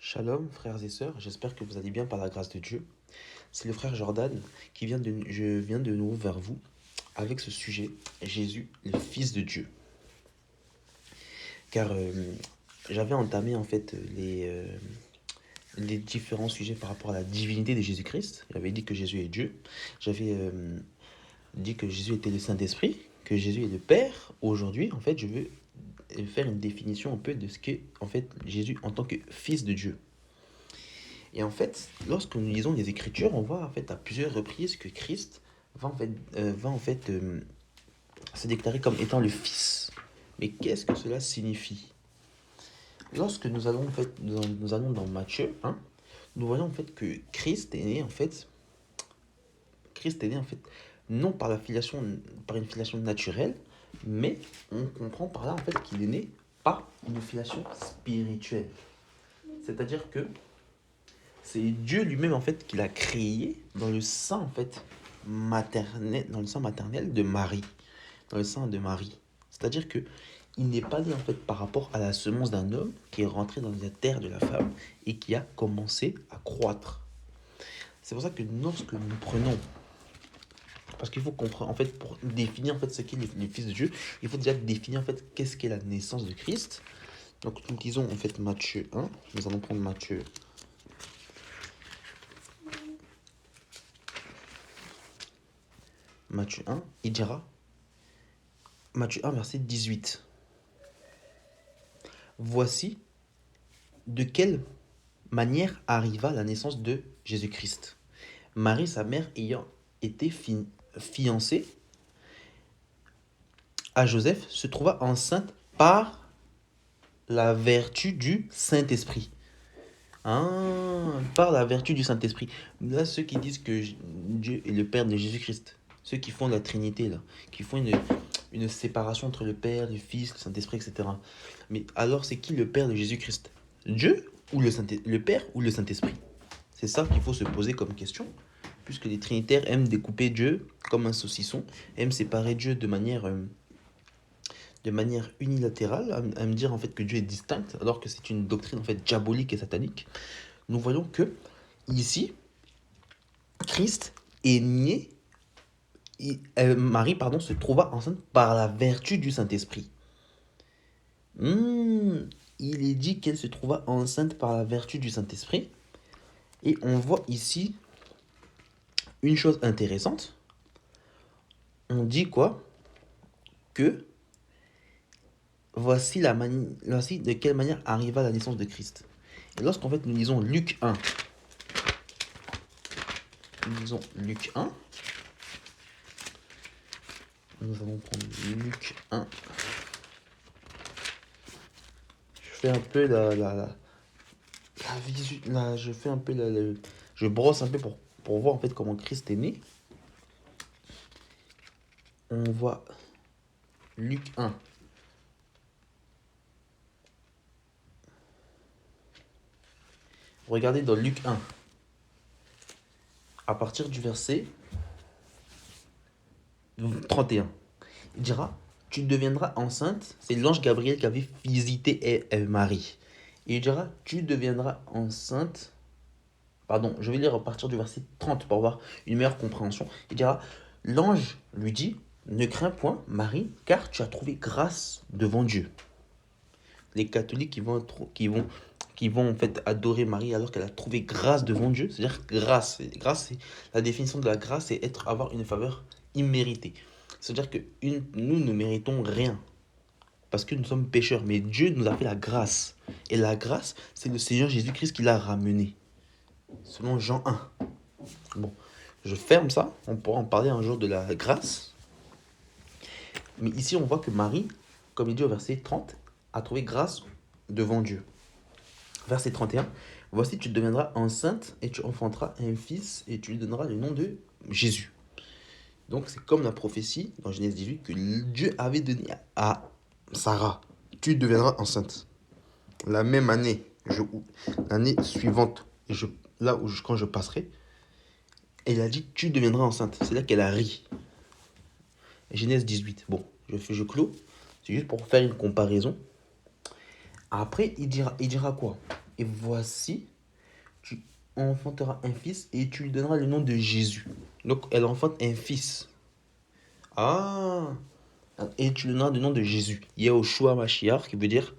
Shalom, frères et sœurs, j'espère que vous allez bien par la grâce de Dieu. C'est le frère Jordan je viens de nouveau vers vous avec ce sujet, Jésus, le Fils de Dieu. Car j'avais entamé en fait les différents sujets par rapport à la divinité de Jésus-Christ. J'avais dit que Jésus est Dieu. J'avais dit que Jésus était le Saint-Esprit, que Jésus est le Père. Aujourd'hui, en fait, je veux faire une définition un peu de ce qu'est en fait Jésus en tant que Fils de Dieu. Et en fait, lorsque nous lisons les Écritures, on voit en fait à plusieurs reprises que Christ va en fait se déclarer comme étant le Fils. Mais qu'est-ce que cela signifie? Lorsque nous allons en fait, nous allons dans Matthieu, nous voyons en fait que Christ est né en fait non par une filiation naturelle, mais on comprend par là en fait qu'il est né par une filiation spirituelle. C'est-à-dire que c'est Dieu lui-même en fait qui l'a créé dans le sein en fait maternel, dans le sein maternel de Marie, dans le sein de Marie. C'est-à-dire que il n'est pas né en fait par rapport à la semence d'un homme qui est rentré dans la terre de la femme et qui a commencé à croître. C'est pour ça que lorsque nous prenons, parce qu'il faut comprendre en fait pour définir en fait ce qu'est le Fils de Dieu, il faut déjà définir en fait qu'est-ce qu'est la naissance de Christ. Donc nous disons en fait Matthieu 1, nous allons prendre Matthieu Matthieu 1, il dira, Matthieu 1, verset 18. Voici de quelle manière arriva la naissance de Jésus-Christ. Marie, sa mère, ayant été fiancée à Joseph, se trouva enceinte par la vertu du Saint-Esprit. Par la vertu du Saint-Esprit. Là, ceux qui disent que Dieu est le Père de Jésus-Christ, ceux qui font la Trinité, là, qui font une séparation entre le Père, le Fils, le Saint-Esprit, etc. Mais alors, c'est qui le Père de Jésus-Christ? Dieu ou le Père ou le Saint-Esprit? C'est ça qu'il faut se poser comme question, puisque les trinitaires aiment découper Dieu comme un saucisson, aiment séparer Dieu de manière unilatérale, à me dire en fait que Dieu est distinct, alors que c'est une doctrine en fait diabolique et satanique. Nous voyons que ici, Christ est né, Marie se trouva enceinte par la vertu du Saint-Esprit. Il est dit qu'elle se trouva enceinte par la vertu du Saint-Esprit. Et on voit ici une chose intéressante. On dit quoi? Que voici de quelle manière arriva la naissance de Christ. Et lorsqu'en fait nous lisons Luc 1, nous allons prendre Luc 1. Je fais un peu je brosse un peu pour voir en fait comment Christ est né. On voit Luc 1. Regardez dans Luc 1, à partir du verset 31. Il dira, tu deviendras enceinte. C'est l'ange Gabriel qui avait visité Marie. Et il dira, tu deviendras enceinte. Pardon, je vais lire à partir du verset 30 pour avoir une meilleure compréhension. Il dira, l'ange lui dit, ne crains point, Marie, car tu as trouvé grâce devant Dieu. Les catholiques qui vont en fait adorer Marie alors qu'elle a trouvé grâce devant Dieu, c'est-à-dire grâce. Grâce, c'est la définition de la grâce, c'est avoir une faveur imméritée. C'est-à-dire que nous ne méritons rien parce que nous sommes pécheurs, mais Dieu nous a fait la grâce. Et la grâce, c'est le Seigneur Jésus-Christ qui l'a ramené, selon Jean 1. Bon, je ferme ça, on pourra en parler un jour de la grâce. Mais ici, on voit que Marie, comme il dit au verset 30, a trouvé grâce devant Dieu. Verset 31, voici tu deviendras enceinte et tu enfanteras un fils et tu lui donneras le nom de Jésus. Donc c'est comme la prophétie dans Genèse 18 que Dieu avait donné à Sarah. Tu deviendras enceinte. La même année, l'année suivante, quand je passerai, elle a dit tu deviendras enceinte. C'est là qu'elle a ri. Genèse 18. Bon, je clôt. C'est juste pour faire une comparaison. Après, il dira quoi? Et voici, tu enfanteras un fils et tu lui donneras le nom de Jésus. Donc, elle enfante un fils. Ah! Et tu lui donneras le nom de Jésus. Yahushua Mashiach, qui veut dire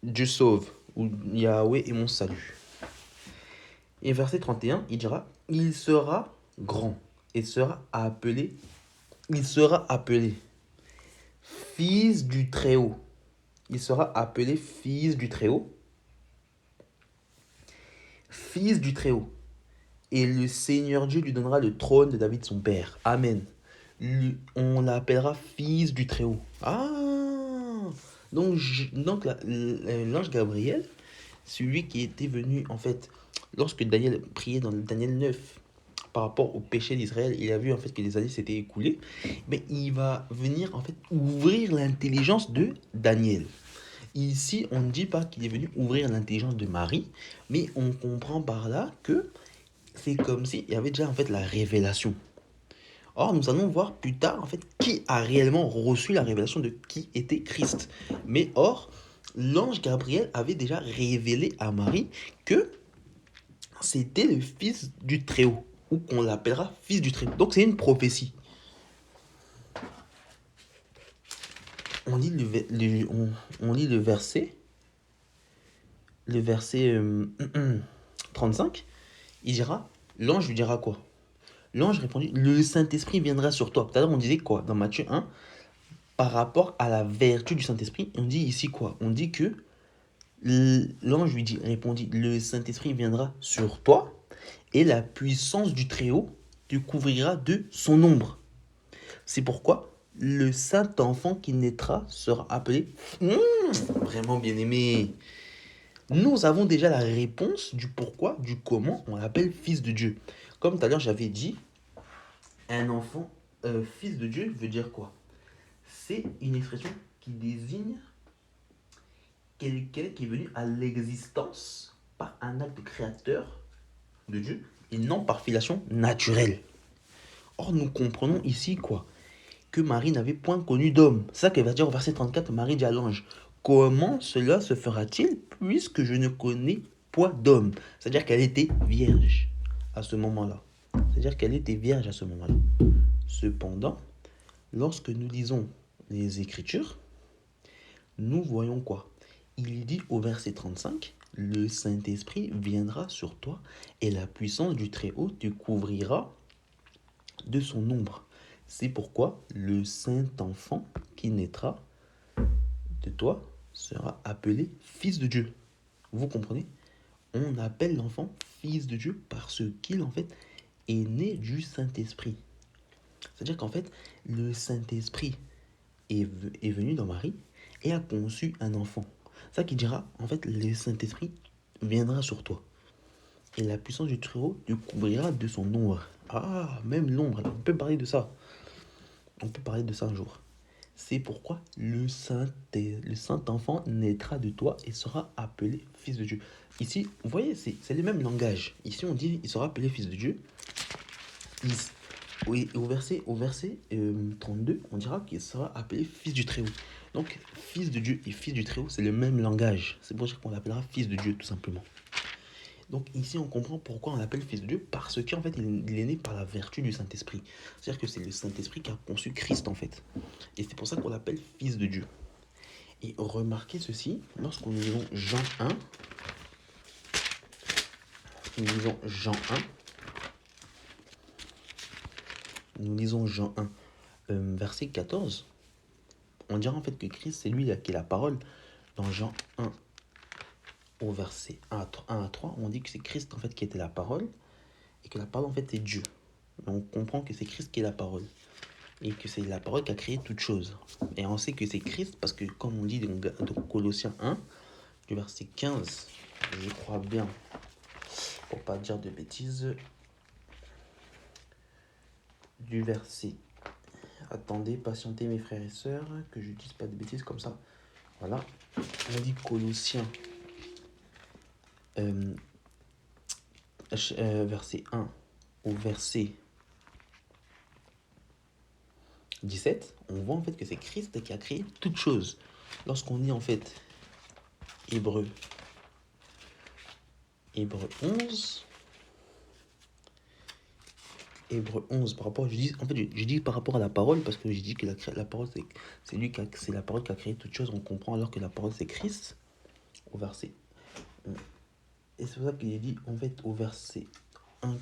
Dieu sauve, ou Yahweh est mon salut. Et verset 31, il dira, il sera grand et il sera appelé fils du Très-Haut. Il sera appelé fils du Très-Haut. Fils du Très-Haut. Et le Seigneur Dieu lui donnera le trône de David son père. Amen. On l'appellera fils du Très-Haut. Ah! Donc l'ange Gabriel, celui qui était venu, en fait, lorsque Daniel priait dans Daniel 9, par rapport au péché d'Israël, il a vu en fait que les années s'étaient écoulées, mais il va venir en fait ouvrir l'intelligence de Daniel. Ici, on ne dit pas qu'il est venu ouvrir l'intelligence de Marie, mais on comprend par là que c'est comme s'il y avait déjà en fait la révélation. Or, nous allons voir plus tard en fait qui a réellement reçu la révélation de qui était Christ. Mais or, l'ange Gabriel avait déjà révélé à Marie que c'était le fils du Très-Haut, ou qu'on l'appellera fils du Très-Haut. Donc c'est une prophétie. On lit on lit le verset 35. Il dira, l'ange lui dira quoi? L'ange répondit, le Saint-Esprit viendra sur toi. Tout à l'heure, on disait quoi? Dans Matthieu 1, par rapport à la vertu du Saint-Esprit, on dit ici quoi? On dit que l'ange répondit, le Saint-Esprit viendra sur toi et la puissance du Très-Haut te couvrira de son ombre. C'est pourquoi le saint enfant qui naîtra sera appelé vraiment bien-aimé. Nous avons déjà la réponse du pourquoi, du comment on l'appelle fils de Dieu. Comme tout à l'heure j'avais dit, un enfant, fils de Dieu veut dire quoi? C'est une expression qui désigne quelqu'un qui est venu à l'existence par un acte créateur de Dieu et non par filiation naturelle. Or, nous comprenons ici quoi? Que Marie n'avait point connu d'homme. C'est ça qu'elle va dire au verset 34, Marie dit à l'ange, comment cela se fera-t-il puisque je ne connais point d'homme? C'est-à-dire qu'elle était vierge à ce moment-là. C'est-à-dire qu'elle était vierge à ce moment-là. Cependant, lorsque nous lisons les Écritures, nous voyons quoi? Il dit au verset 35, le Saint-Esprit viendra sur toi et la puissance du Très-Haut te couvrira de son ombre. C'est pourquoi le saint enfant qui naîtra de toi sera appelé fils de Dieu. Vous comprenez? On appelle l'enfant fils de Dieu parce qu'il en fait est né du Saint-Esprit. C'est-à-dire qu'en fait, le Saint-Esprit est venu dans Marie et a conçu un enfant. C'est ça qui dira, en fait, le Saint-Esprit viendra sur toi. Et la puissance du Très-Haut te couvrira de son ombre. Ah, même l'ombre, on peut parler de ça. On peut parler de ça un jour. C'est pourquoi le saint enfant naîtra de toi et sera appelé fils de Dieu. Ici, vous voyez, c'est le même langage. Ici, on dit il sera appelé fils de Dieu. Oui, au verset 32, on dira qu'il sera appelé fils du Très-Haut. Donc, fils de Dieu et fils du Très-Haut, c'est le même langage. C'est pour ça qu'on l'appellera fils de Dieu, tout simplement. Donc ici, on comprend pourquoi on l'appelle fils de Dieu, parce qu'en fait, il est né par la vertu du Saint-Esprit. C'est-à-dire que c'est le Saint-Esprit qui a conçu Christ, en fait. Et c'est pour ça qu'on l'appelle fils de Dieu. Et remarquez ceci, lorsqu'on lisons Jean 1, nous lisons Jean 1, verset 14, on dira en fait que Christ, c'est lui qui est la parole. Dans Jean 1, au verset 1 à 3, on dit que c'est Christ en fait qui était la parole, et que la parole en fait c'est Dieu. On comprend que c'est Christ qui est la parole. Et que c'est la parole qui a créé toute chose. Et on sait que c'est Christ parce que, comme on dit dans Colossiens 1, du verset 15, je crois bien, pour pas dire de bêtises, du verset, attendez, patientez mes frères et sœurs, que je dise pas de bêtises comme ça, voilà, on dit Colossiens, verset 1 au verset 17, on voit en fait que c'est Christ qui a créé toute chose. Lorsqu'on lit en fait Hébreux Hébreu 11. Hébreu 11, par rapport, je dis par rapport à la parole, parce que j'ai dit que la parole, c'est la parole qui a créé toute chose, on comprend, alors que la parole, c'est Christ, au verset. Et c'est pour ça qu'il est dit, en fait, au verset 1,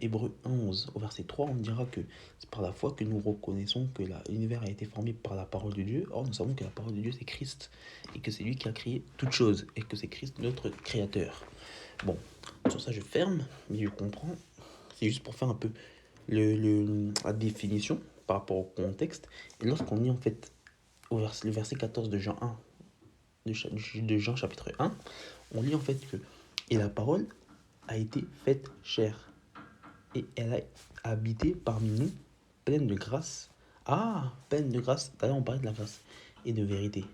Hébreu 11, au verset 3, on dira que c'est par la foi que nous reconnaissons que l'univers a été formé par la parole de Dieu. Or, nous savons que la parole de Dieu, c'est Christ, et que c'est lui qui a créé toute chose, et que c'est Christ, notre créateur. Bon, sur ça, je ferme, mais je comprends. C'est juste pour faire un peu la définition par rapport au contexte. Et lorsqu'on lit en fait le verset 14 de Jean 1, de Jean chapitre 1, on lit en fait que « Et la parole a été faite chair, et elle a habité parmi nous, pleine de grâce. » Ah, pleine de grâce, d'ailleurs on parlait de la grâce et de vérité.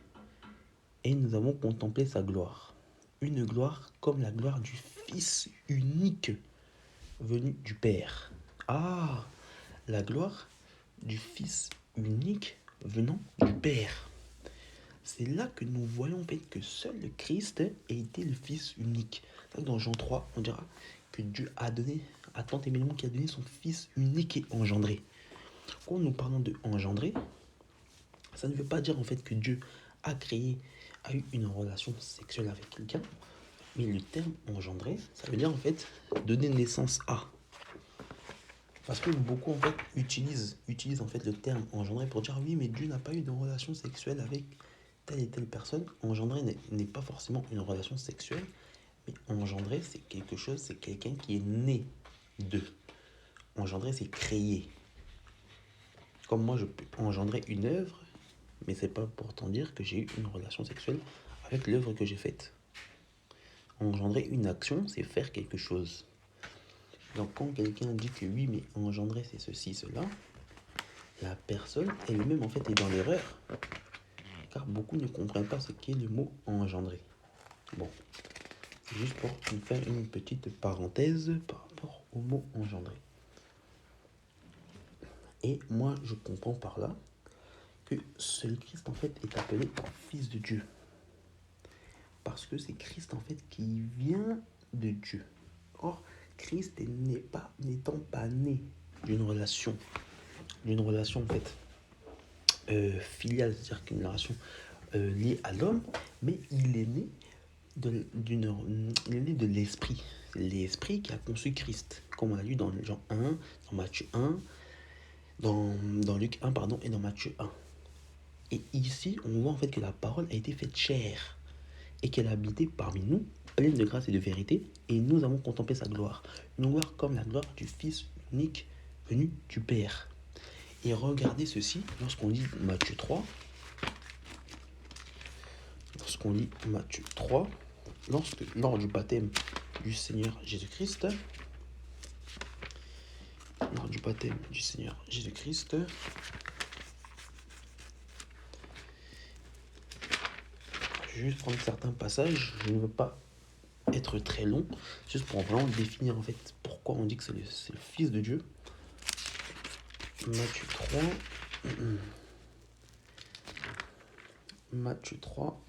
Et nous avons contemplé sa gloire. Une gloire comme la gloire du Fils unique venu du Père. Ah, la gloire du Fils unique venant du Père. C'est là que nous voyons en fait que seul le Christ a été le Fils unique. Dans Jean 3, on dira que Dieu a donné, à tant éminemment qu'il a donné son Fils unique et engendré. Quand nous parlons de engendré, ça ne veut pas dire en fait que Dieu a eu une relation sexuelle avec quelqu'un, mais le terme engendré, ça veut dire en fait donner naissance à. Parce que beaucoup en fait utilisent en fait le terme engendré pour dire oui, mais Dieu n'a pas eu de relation sexuelle avec telle et telle personne. Engendré n'est pas forcément une relation sexuelle, mais engendré c'est quelque chose, c'est quelqu'un qui est né de. Engendré c'est créer. Comme moi je peux engendrer une œuvre, mais c'est pas pour autant dire que j'ai eu une relation sexuelle avec l'œuvre que j'ai faite. Engendrer une action, c'est faire quelque chose. Donc quand quelqu'un dit que oui, mais engendrer c'est ceci, cela, la personne elle-même en fait est dans l'erreur, car beaucoup ne comprennent pas ce qu'est le mot engendrer. Bon, c'est juste pour faire une petite parenthèse par rapport au mot engendrer. Et moi je comprends par là que seul Christ en fait est appelé Fils de Dieu. Parce que c'est Christ en fait qui vient de Dieu. Or, Christ n'étant pas né d'une relation en fait filiale, c'est-à-dire qu'une relation liée à l'homme, mais il est né de l'esprit. L'esprit qui a conçu Christ, comme on l'a lu dans Jean 1, dans Matthieu 1, dans Luc 1, pardon, et dans Matthieu 1. Et ici, on voit en fait que la parole a été faite chair et qu'elle a habité parmi nous, pleine de grâce et de vérité, et nous avons contemplé sa gloire. Une gloire comme la gloire du Fils unique venu du Père. Et regardez ceci, lorsqu'on lit Matthieu 3, lors du baptême du Seigneur Jésus-Christ, je vais juste prendre certains passages, je ne veux pas être très long, juste pour vraiment définir en fait pourquoi on dit que c'est le Fils de Dieu. Matthieu 3,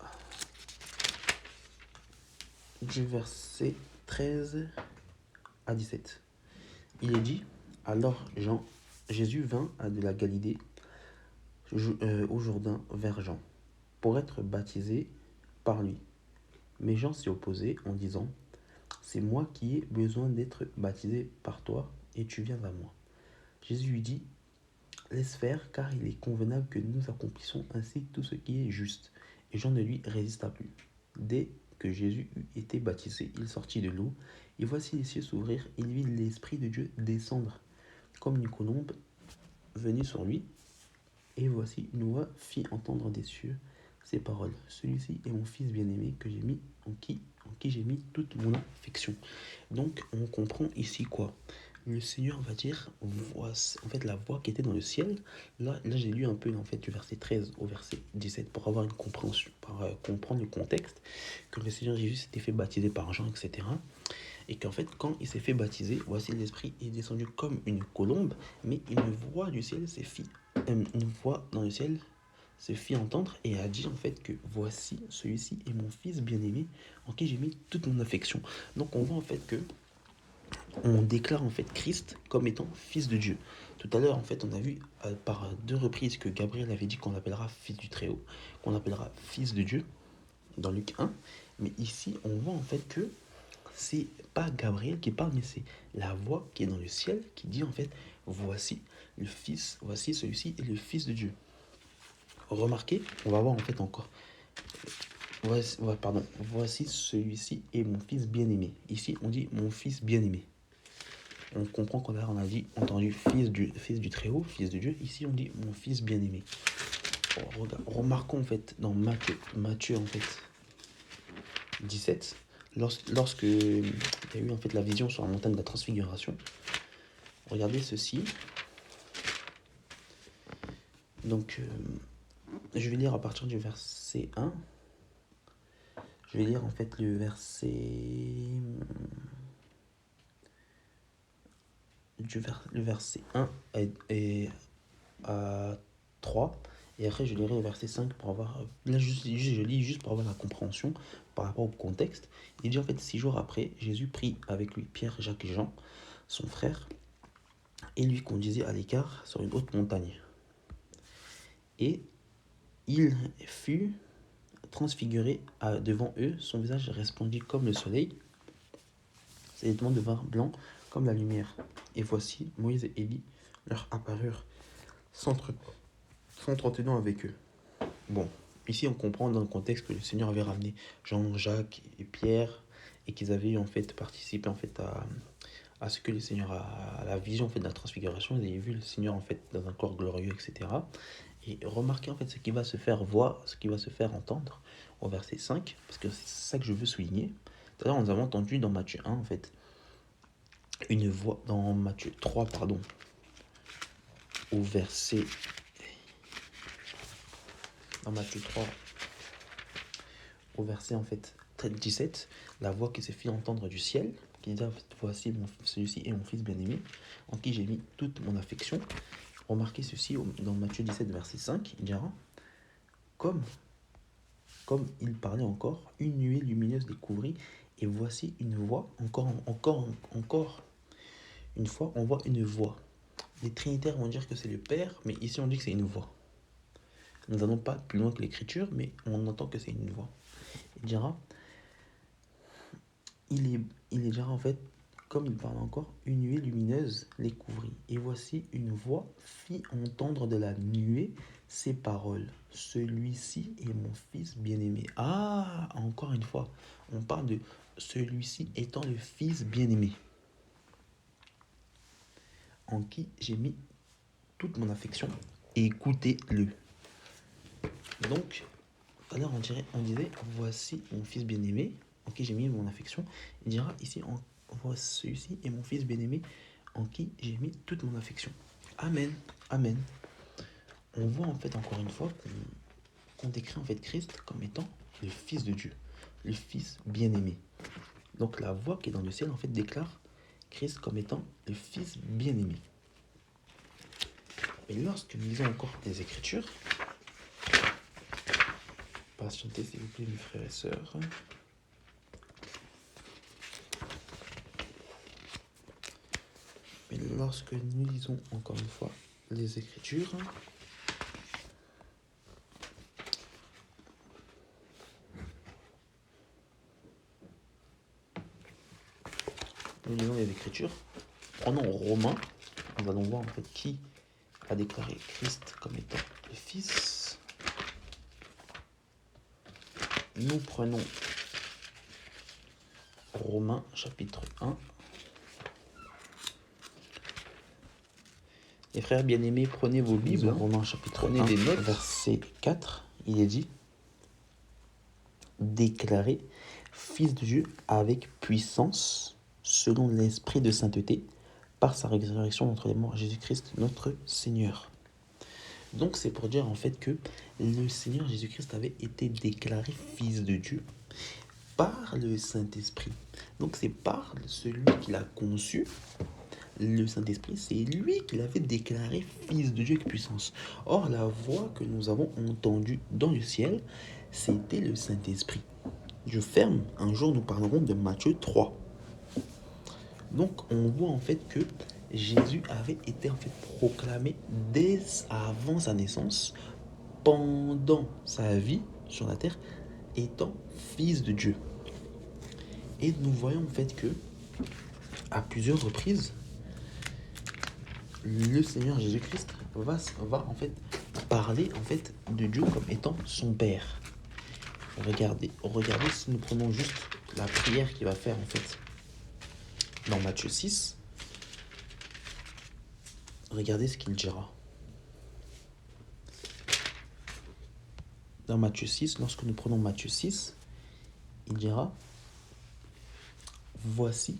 du verset 13 à 17. Il est dit, alors Jésus vint de la Galilée au Jourdain vers Jean, pour être baptisé par lui. Mais Jean s'y opposait en disant, c'est moi qui ai besoin d'être baptisé par toi, et tu viens à moi. Jésus lui dit, laisse faire, car il est convenable que nous accomplissions ainsi tout ce qui est juste. Et Jean ne lui résista plus. Dès que Jésus eut été baptisé, il sortit de l'eau, et voici les cieux s'ouvrir, il vit l'Esprit de Dieu descendre comme une colombe venue sur lui, et voici une voix fit entendre des cieux ces paroles. Celui-ci est mon fils bien-aimé que j'ai mis en qui j'ai mis toute mon affection. Donc on comprend ici quoi? Le Seigneur va dire, en fait la voix qui était dans le ciel, là j'ai lu un peu en fait du verset 13 au verset 17 pour avoir une compréhension, pour comprendre le contexte, que le Seigneur Jésus s'était fait baptiser par Jean, etc. Et qu'en fait quand il s'est fait baptiser, voici l'Esprit est descendu comme une colombe, mais une voix du ciel une voix dans le ciel se fit entendre et a dit en fait que voici, celui-ci est mon fils bien-aimé en qui j'ai mis toute mon affection. Donc on voit en fait que on déclare en fait Christ comme étant fils de Dieu. Tout à l'heure en fait on a vu par 2 reprises que Gabriel avait dit qu'on l'appellera fils du Très-Haut, qu'on l'appellera fils de Dieu dans Luc 1. Mais ici on voit en fait que c'est pas Gabriel qui parle, mais c'est la voix qui est dans le ciel qui dit en fait voici le fils, voici celui-ci est le fils de Dieu. Remarquez, on va voir en fait encore. Voici celui-ci est mon fils bien-aimé. Ici on dit mon fils bien-aimé. On comprend qu'on a dit entendu fils du Très-Haut, fils de Dieu. Ici on dit mon fils bien-aimé. Remarquons en fait dans Matthieu en fait 17, lorsque il y a eu en fait la vision sur la montagne de la transfiguration. Regardez ceci. Donc je vais lire à partir du verset 1. Je vais lire en fait le verset le verset 1 à 3. Et après, je lirai le verset 5 pour avoir... Là, je lis juste pour avoir la compréhension par rapport au contexte. Il dit en fait, 6 jours après, Jésus prit avec lui Pierre, Jacques et Jean, son frère, et lui conduisit à l'écart sur une haute montagne. Et il fut transfiguré devant eux, son visage resplendit comme le soleil, ses vêtements devinrent blancs comme la lumière. Et voici, Moïse et Élie leur apparurent, s'entretenant avec eux. Bon, ici on comprend dans le contexte que le Seigneur avait ramené Jean, Jacques et Pierre, et qu'ils avaient en fait participé en fait à ce que le Seigneur à la vision en fait de la transfiguration. Ils avaient vu le Seigneur en fait dans un corps glorieux, etc. Et remarquez en fait ce qui va se faire voir, ce qui va se faire entendre au verset 5, parce que c'est ça que je veux souligner. Tout à l'heure, nous avons entendu dans Matthieu 1, en fait, une voix, dans Matthieu 3, pardon, au verset... Dans Matthieu 3, au verset, en fait, 17, la voix qui se fit entendre du ciel, qui dit, voici, celui-ci est mon fils bien-aimé, en qui j'ai mis toute mon affection. Remarquez ceci, dans Matthieu 17, verset 5, il dira, comme il parlait encore, une nuée lumineuse les couvrit, et voici une voix, encore une fois, on voit une voix. Les trinitaires vont dire que c'est le Père, mais ici on dit que c'est une voix. Nous n'allons pas plus loin que l'écriture, mais on entend que c'est une voix. Il dira, il dira en fait, comme il parle encore, une nuée lumineuse les couvrit. Et voici une voix fit entendre de la nuée ces paroles. Celui-ci est mon fils bien-aimé. Ah, encore une fois, on parle de celui-ci étant le fils bien-aimé, en qui j'ai mis toute mon affection. Écoutez-le. Donc, tout à l'heure on disait, voici mon fils bien-aimé, en qui j'ai mis mon affection. Il dira ici, voici celui-ci est mon fils bien-aimé, en qui j'ai mis toute mon affection. Amen. Amen. On voit en fait encore une fois qu'on décrit en fait Christ comme étant le fils de Dieu, le fils bien-aimé. Donc la voix qui est dans le ciel en fait déclare Christ comme étant le fils bien-aimé. Et lorsque nous lisons encore les Écritures, patientez s'il vous plaît mes frères et sœurs. Mais lorsque nous lisons encore une fois les Écritures, prenons Romains, nous allons voir en fait qui a déclaré Christ comme étant le Fils. Nous prenons Romains chapitre 1. Les frères bien-aimés, prenez vos Bibles. Romains chapitre 1, des notes. Verset 4, il est dit, déclaré Fils de Dieu avec puissance, selon l'esprit de sainteté, par sa résurrection d'entre les morts, Jésus-Christ, notre Seigneur. Donc c'est pour dire en fait que le Seigneur Jésus-Christ avait été déclaré Fils de Dieu par le Saint-Esprit. Donc c'est par celui qui l'a conçu, le Saint-Esprit, c'est lui qui l'avait déclaré fils de Dieu avec puissance. Or, la voix que nous avons entendue dans le ciel, c'était le Saint-Esprit. Je ferme, un jour nous parlerons de Matthieu 3. Donc, on voit en fait que Jésus avait été en fait proclamé dès avant sa naissance, pendant sa vie sur la terre, étant fils de Dieu. Et nous voyons en fait que, à plusieurs reprises, le Seigneur Jésus-Christ va en fait parler en fait de Dieu comme étant son Père. Regardez si nous prenons juste la prière qu'il va faire en fait dans Matthieu 6. Regardez ce qu'il dira. Dans Matthieu 6, lorsque nous prenons Matthieu 6, il dira, voici,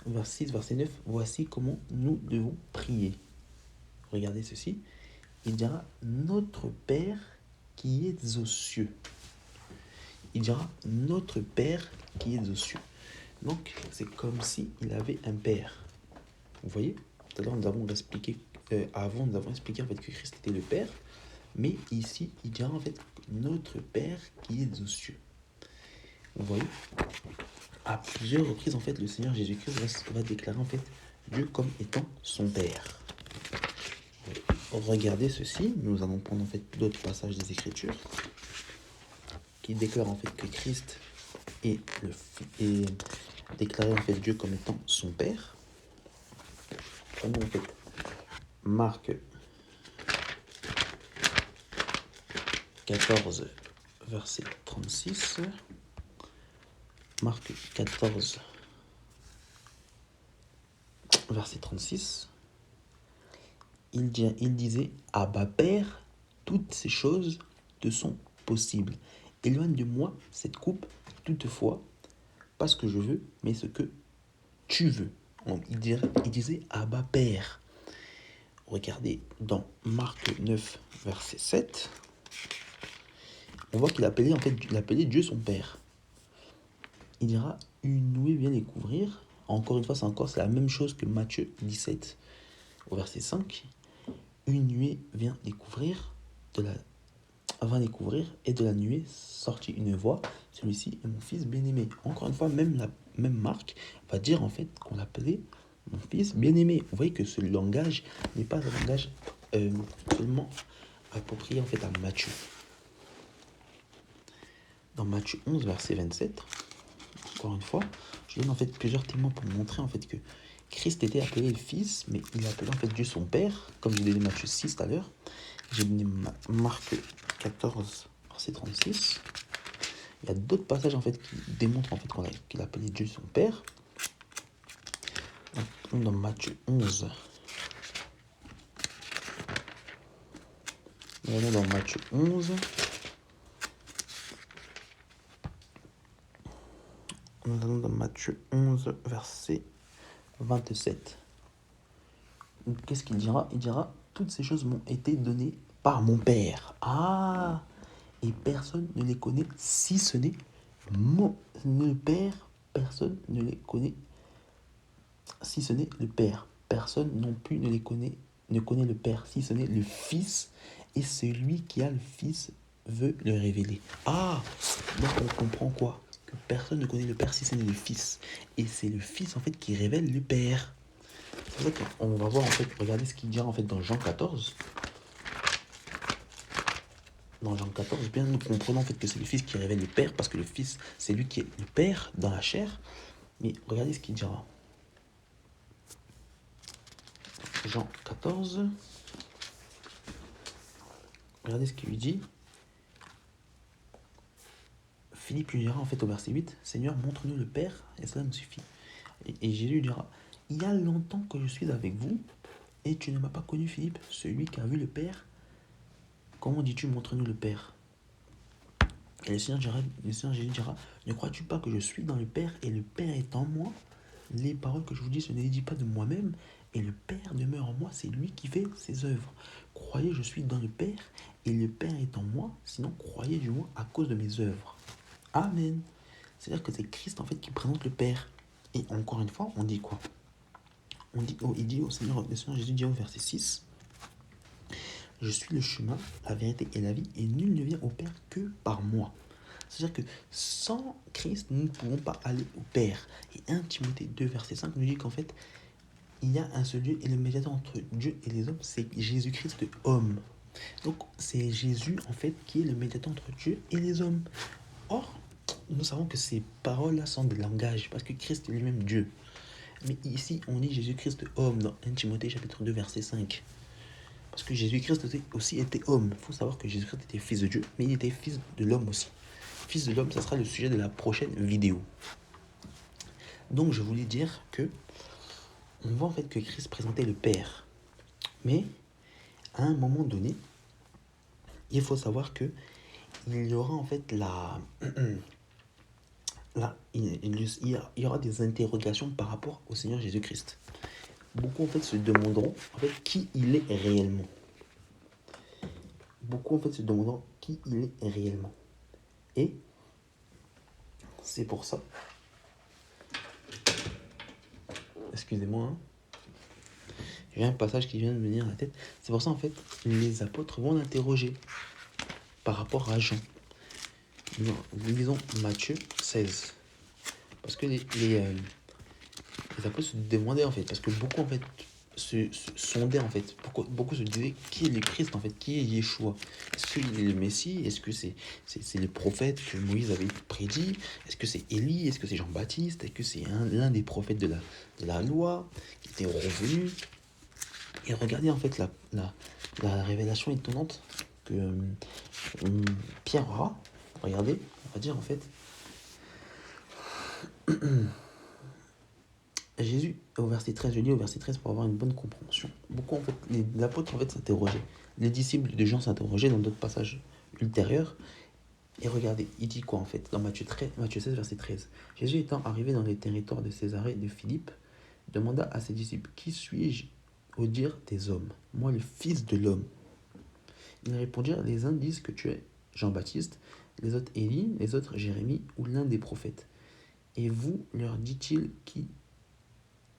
verset 6, verset 9, voici comment nous devons prier. Regardez ceci, il dira, notre Père qui est aux cieux. Il dira, notre Père qui est aux cieux. Donc, c'est comme si il avait un Père. Vous voyez? Tout à l'heure, nous avons expliqué, en fait que Christ était le Père. Mais ici, il dira en fait notre Père qui est aux cieux. Vous voyez? À plusieurs reprises, en fait, le Seigneur Jésus-Christ va déclarer en fait Dieu comme étant son Père. Regardez ceci, nous allons prendre en fait d'autres passages des Écritures qui déclarent en fait que Christ est déclaré en fait Dieu comme étant son Père. Prenons en fait Marc 14, verset 36. Marc 14, verset 36. Il disait, Abba Père, toutes ces choses te sont possibles. Éloigne de moi cette coupe, toutefois, pas ce que je veux, mais ce que tu veux. Il disait Abba Père. Regardez dans Marc 9, verset 7. On voit qu'il appelait Dieu son Père. Il dira, une nuée vient les couvrir. Encore une fois, c'est la même chose que Matthieu 17, au verset 5. Une nuée vient les couvrir, et de la nuée sortit une voix, celui-ci est mon fils bien-aimé. Encore une fois, même Marc va dire en fait qu'on l'appelait mon fils bien-aimé. Vous voyez que ce langage n'est pas un langage seulement approprié en fait à Matthieu. Dans Matthieu 11, verset 27, encore une fois, je donne en fait plusieurs témoins pour montrer en fait que Christ était appelé le Fils, mais il appelait en fait Dieu son Père, comme j'ai donné Matthieu 6 tout à l'heure. J'ai donné Marc 14, verset 36. Il y a d'autres passages en fait qui démontrent en fait qu'il appelait Dieu son Père. Dans Matthieu 11. Regardons dans Matthieu 11. Nous allons dans Matthieu 11, verset 27. Qu'est-ce qu'il dira? Il dira, toutes ces choses m'ont été données par mon Père. Ah! Et personne ne les connaît si ce n'est le Père. Personne ne les connaît si ce n'est le Père. Personne non plus ne connaît le Père si ce n'est le Fils. Et celui qui a le Fils veut le révéler. Ah! Donc on comprend quoi? Que personne ne connaît le Père si ce n'est le Fils. Et c'est le Fils en fait qui révèle le Père. C'est vrai qu'on va voir en fait, regardez ce qu'il dit en fait dans Jean 14. Dans Jean 14, bien nous comprenons en fait que c'est le Fils qui révèle le Père, parce que le Fils, c'est lui qui est le Père dans la chair. Mais regardez ce qu'il dira. Jean 14. Regardez ce qu'il lui dit. Philippe lui dira en fait au verset 8, Seigneur, montre-nous le Père, et cela nous suffit. Et Jésus lui dira, il y a longtemps que je suis avec vous, et tu ne m'as pas connu, Philippe, celui qui a vu le Père. Comment dis-tu, montre-nous le Père? Et le Seigneur Jésus dira, ne crois-tu pas que je suis dans le Père et le Père est en moi? Les paroles que je vous dis, je ne les dis pas de moi-même, et le Père demeure en moi, c'est lui qui fait ses œuvres. Croyez, je suis dans le Père, et le Père est en moi, sinon croyez du moins à cause de mes œuvres. Amen. C'est-à-dire que c'est Christ en fait qui présente le Père. Et encore une fois, on dit quoi? il dit au Seigneur, le Seigneur Jésus dit au verset 6, je suis le chemin, la vérité et la vie, et nul ne vient au Père que par moi. C'est-à-dire que sans Christ, nous ne pouvons pas aller au Père. Et 1 Timothée 2, verset 5 nous dit qu'en fait, il y a un seul Dieu et le médiateur entre Dieu et les hommes, c'est Jésus-Christ homme. Donc c'est Jésus en fait qui est le médiateur entre Dieu et les hommes. Or, nous savons que ces paroles-là sont des langages parce que Christ est lui-même Dieu. Mais ici, on dit Jésus-Christ homme dans 1 Timothée chapitre 2, verset 5. Parce que Jésus-Christ aussi était homme. Il faut savoir que Jésus-Christ était fils de Dieu, mais il était fils de l'homme aussi. Fils de l'homme, ça sera le sujet de la prochaine vidéo. Donc je voulais dire que on voit en fait que Christ présentait le Père. Mais à un moment donné, il faut savoir que il y aura en fait il y aura des interrogations par rapport au Seigneur Jésus-Christ. Beaucoup en fait se demanderont en fait qui il est réellement. Beaucoup en fait se demanderont qui il est réellement. Et c'est pour ça. Excusez-moi. Hein. Il y a un passage qui vient de me venir à la tête. C'est pour ça en fait les apôtres vont l'interroger par rapport à Jean. Nous lisons Matthieu 16. Parce que les apôtres se demandaient en fait, parce que beaucoup en fait se sondaient en fait, beaucoup se disaient qui est le Christ en fait, qui est Yeshua. Est-ce qu'il est le Messie? Est-ce que c'est le prophète que Moïse avait prédit? Est-ce que c'est Élie? Est-ce que c'est Jean-Baptiste? Est-ce que c'est l'un des prophètes de la loi qui était revenu? Et regardez en fait la révélation étonnante que Pierre aura. Regardez, on va dire en fait. Jésus, au verset 13, je lis au verset 13 pour avoir une bonne compréhension. Beaucoup en fait, l'apôtre en fait s'interrogeait. Les disciples de Jean s'interrogeaient dans d'autres passages ultérieurs. Et regardez, il dit quoi en fait dans Matthieu 16, verset 13. Jésus étant arrivé dans les territoires de Césarée de Philippe, demanda à ses disciples, qui suis-je au dire des hommes? Moi, le Fils de l'homme. Ils répondirent, les uns disent que tu es Jean-Baptiste, les autres Élie, les autres Jérémie ou l'un des prophètes. Et vous, leur dit-il, qui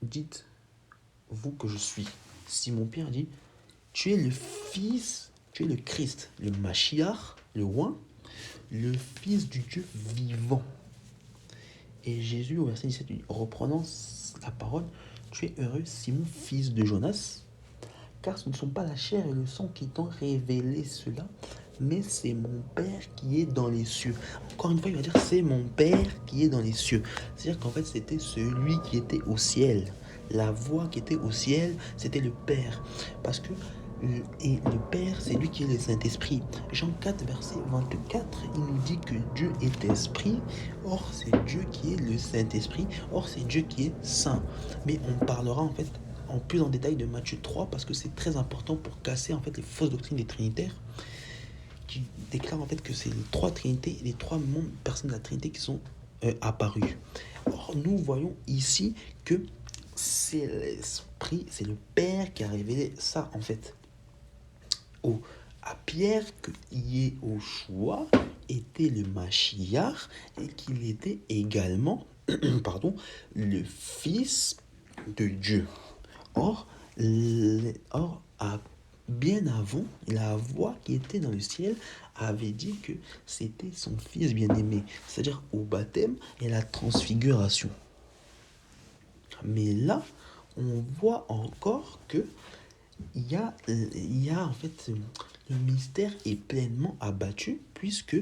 dites-vous que je suis? Simon-Pierre dit, tu es le Fils, tu es le Christ, le Mashiach, le roi, le Fils du Dieu vivant. Et Jésus, au verset 17, reprenant la parole, tu es heureux, Simon, fils de Jonas, car ce ne sont pas la chair et le sang qui t'ont révélé cela, mais c'est mon Père qui est dans les cieux. Encore une fois, il va dire, c'est mon Père qui est dans les cieux. C'est-à-dire qu'en fait, c'était celui qui était au ciel. La voix qui était au ciel, c'était le Père. Parce que et le Père, c'est lui qui est le Saint-Esprit. Jean 4, verset 24, il nous dit que Dieu est esprit. Or, c'est Dieu qui est le Saint-Esprit. Or, c'est Dieu qui est saint. Mais on parlera en fait en plus en détail de Matthieu 3 parce que c'est très important pour casser en fait les fausses doctrines des trinitaires qui déclarent en fait que c'est les trois trinités, les trois membres personnes de la Trinité qui sont apparus. Or, nous voyons ici que c'est l'Esprit, c'est le Père qui a révélé ça en fait à Pierre que Yeshua était le Mashiach et qu'il était également le Fils de Dieu. Or, bien avant, la voix qui était dans le ciel avait dit que c'était son fils bien-aimé, c'est-à-dire au baptême et la transfiguration. Mais là, on voit encore que il y a en fait le mystère est pleinement abattu puisque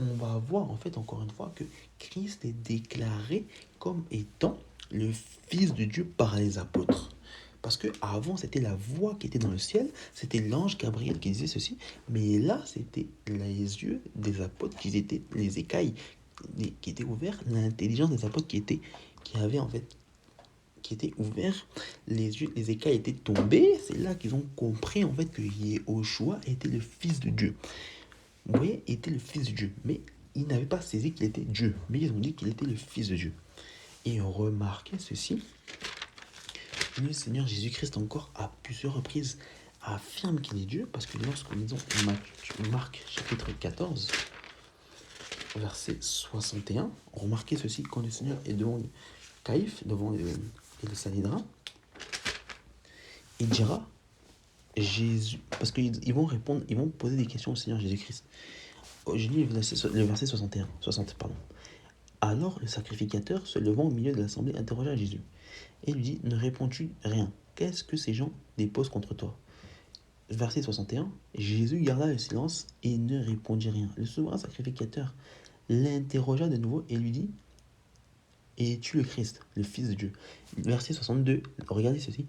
on va voir en fait encore une fois que Christ est déclaré comme étant le Fils de Dieu par les apôtres. Parce que avant c'était la voix qui était dans le ciel, c'était l'ange Gabriel qui disait ceci, mais là c'était les yeux des apôtres qui étaient les écailles qui étaient ouverts, l'intelligence des apôtres qui avait en fait qui était ouvert, les yeux, les écailles étaient tombés. C'est là qu'ils ont compris en fait que Yeshua était le Fils de Dieu. Vous voyez, il était le Fils de Dieu, mais ils n'avaient pas saisi qu'il était Dieu, mais ils ont dit qu'il était le Fils de Dieu. Et remarquez ceci, le Seigneur Jésus-Christ encore à plusieurs reprises affirme qu'il est Dieu, parce que lorsque nous lisons Marc chapitre 14, verset 61, remarquez ceci, quand le Seigneur est devant Caïphe, devant le Sanhédrin, il dira Jésus, parce qu'ils vont répondre, ils vont poser des questions au Seigneur Jésus-Christ. Je lis le verset 61, 60, pardon. Alors le sacrificateur, se levant au milieu de l'assemblée, interrogea Jésus et lui dit, ne réponds-tu rien? Qu'est-ce que ces gens déposent contre toi? Verset 61, Jésus garda le silence et ne répondit rien. Le souverain sacrificateur l'interrogea de nouveau et lui dit, es-tu le Christ, le Fils de Dieu? Verset 62, regardez ceci.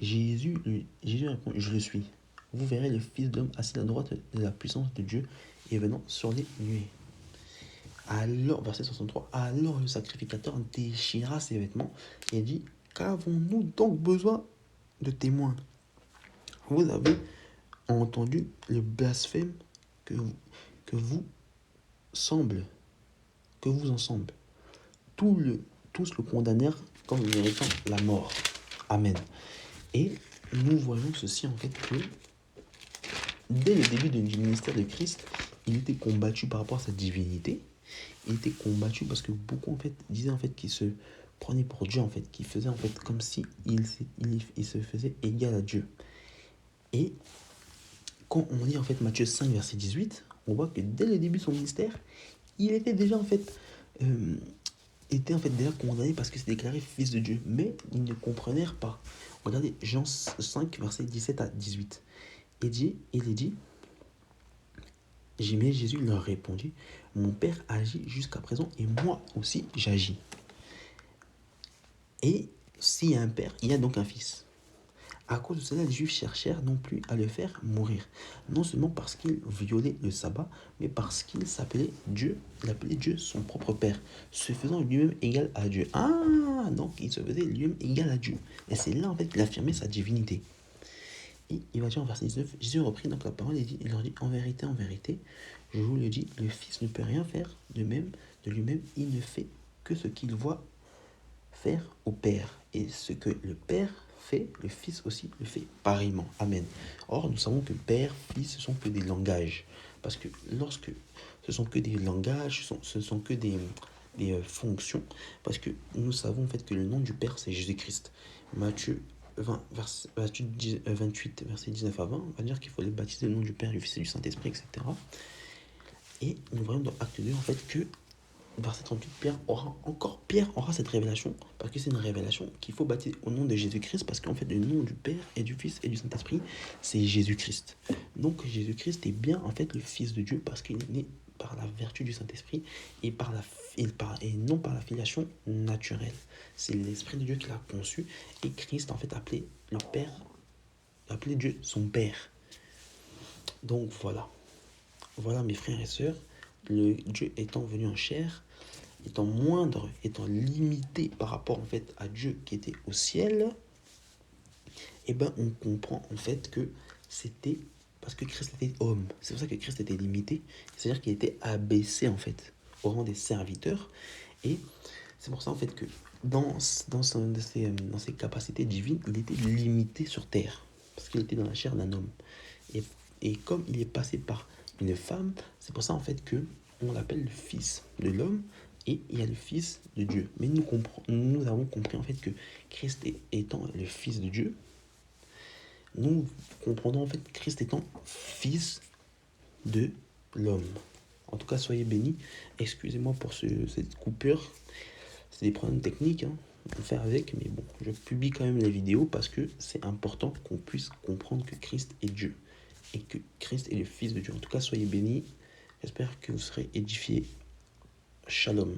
Jésus répond, je le suis. Vous verrez le Fils de l'homme assis à la droite de la puissance de Dieu et venant sur les nuées. Alors, verset 63, alors le sacrificateur déchira ses vêtements et dit, qu'avons-nous donc besoin de témoins? Vous avez entendu le blasphème que vous semble, que vous ensemble. Tous le condamnèrent comme méritant la mort. Amen. Et nous voyons ceci en fait que dès le début du ministère de Christ, il était combattu par rapport à sa divinité. Il était combattu parce que beaucoup en fait disaient en fait qu'il se prenait pour Dieu en fait, qu'il faisait en fait comme si il se faisait égal à Dieu. Et quand on lit en fait Matthieu 5 verset 18, on voit que dès le début de son ministère, il était déjà en fait déjà condamné parce qu'il s'est déclaré fils de Dieu, mais ils ne comprenèrent pas. Regardez Jean 5 verset 17 à 18. Il est dit, mais Jésus leur répondit, mon Père agit jusqu'à présent et moi aussi j'agis. Et s'il y a un Père, il y a donc un Fils. À cause de cela, les Juifs cherchèrent non plus à le faire mourir, non seulement parce qu'il violait le sabbat, mais parce qu'il il appelait Dieu son propre Père, se faisant lui-même égal à Dieu. Ah, donc il se faisait lui-même égal à Dieu. Et c'est là en fait qu'il affirmait sa divinité. Et il va dire en verset 19, Jésus reprit donc la parole et il leur dit, en vérité, je vous le dis, le Fils ne peut rien faire de lui-même, il ne fait que ce qu'il voit faire au Père. Et ce que le Père fait, le Fils aussi le fait pareillement. Amen. Or, nous savons que Père, Fils, ce sont que des langages. Parce que lorsque ce sont que des langages, ce sont que des fonctions, parce que nous savons en fait que le nom du Père, c'est Jésus-Christ. Matthieu 28, verset 19 à 20, va dire qu'il faut les baptiser le nom du Père, du Fils et du Saint-Esprit, etc. Et nous voyons dans Acte 2, en fait, que verset 38, Pierre aura cette révélation, parce que c'est une révélation qu'il faut baptiser au nom de Jésus-Christ, parce qu'en fait, le nom du Père et du Fils et du Saint-Esprit, c'est Jésus-Christ. Donc, Jésus-Christ est bien, en fait, le Fils de Dieu, parce qu'il est né par la vertu du Saint-Esprit et non par la filiation naturelle. C'est l'Esprit de Dieu qui l'a conçu, et Christ, en fait, appelait Dieu son Père. Donc, voilà. Voilà, mes frères et sœurs, le Dieu étant venu en chair, étant moindre, étant limité par rapport en fait à Dieu qui était au ciel, et ben on comprend en fait que c'était parce que Christ était homme. C'est pour ça que Christ était limité, c'est-à-dire qu'il était abaissé en fait au rang des serviteurs, et c'est pour ça en fait que dans ses capacités divines, il était limité sur terre, parce qu'il était dans la chair d'un homme. Et comme il est passé par une femme, c'est pour ça en fait que on l'appelle le fils de l'homme, et il y a le fils de Dieu. Mais nous avons compris en fait que Christ étant le fils de Dieu, nous comprenons en fait Christ étant fils de l'homme. En tout cas, soyez bénis. Excusez-moi pour cette coupure. C'est des problèmes techniques, hein. On peut faire avec, mais bon, je publie quand même les vidéos parce que c'est important qu'on puisse comprendre que Christ est Dieu et que Christ est le Fils de Dieu. En tout cas, soyez bénis. J'espère que vous serez édifiés. Shalom.